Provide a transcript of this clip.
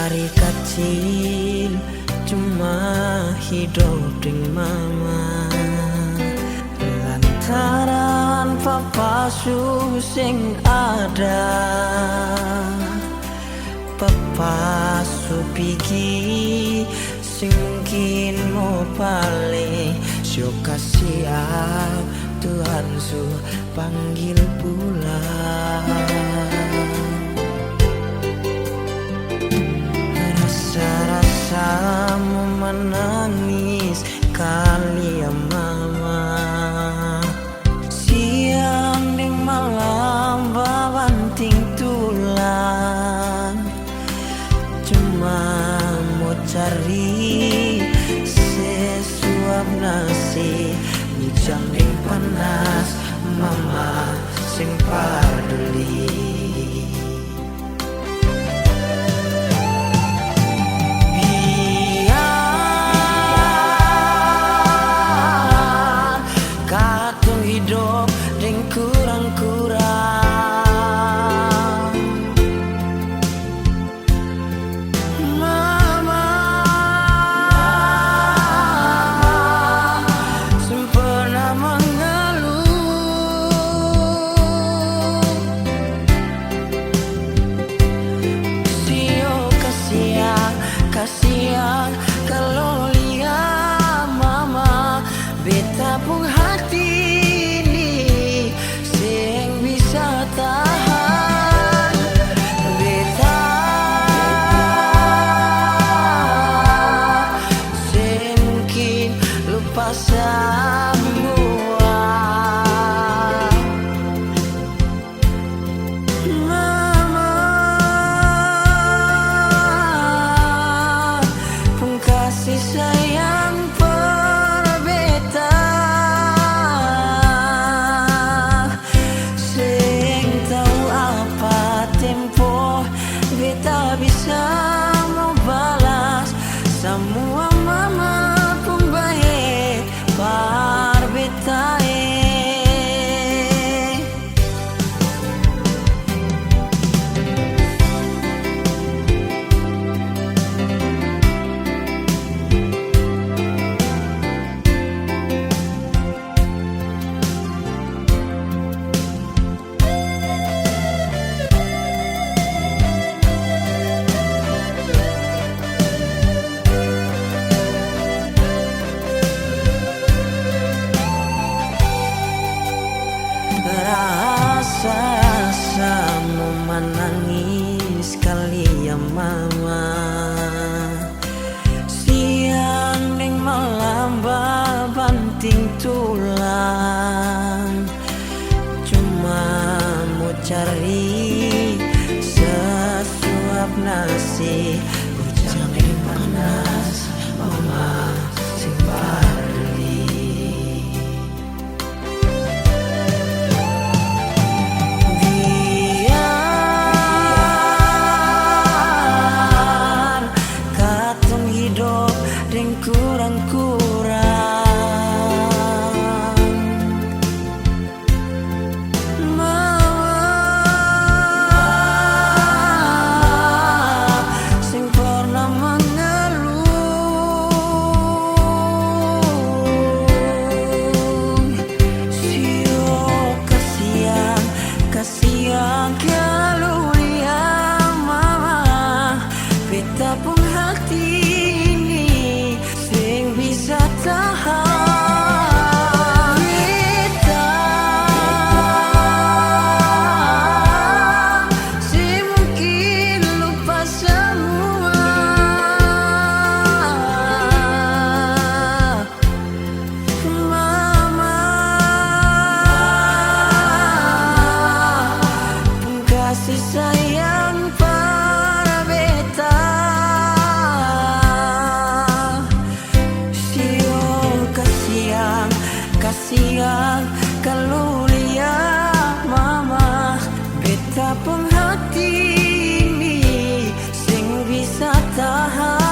Dari kecil cuma hidup dengan mama, lantaran papa sing ada. Papa su pigi sing mungkin mau paling sio kasih Tuhan su panggil pulang. Rasa mau menangis kali ya mama, siang dan malam banting tulang, cuma mau cari sesuap nasi bujang yang panas, mama sing peduli. Hidup dan kurang-kurang, mama sempurna mengeluh. Sio kasihan kalau lihat mama beta pun hati tahan. Beta mungkin lupa semua. Mama pun kasih sayang berbeda. Beta bisa membalas semua mama pun baik par beta rasa mau menangis kali ya mama, siang dan malam banting tulang, cuma mau cari sesuap nasi bujang yang panas, mama sing peduli. Kurang-kurang, mama sing pernah mengeluh. Sio kasihan kalau lihat mama beta pun hati bisa tahan. Beta si mungkin lupa semua. Mama pun kasih sayang para beta. Kasihan kalau lihat mama beta pun hati ini sing bisa tahan.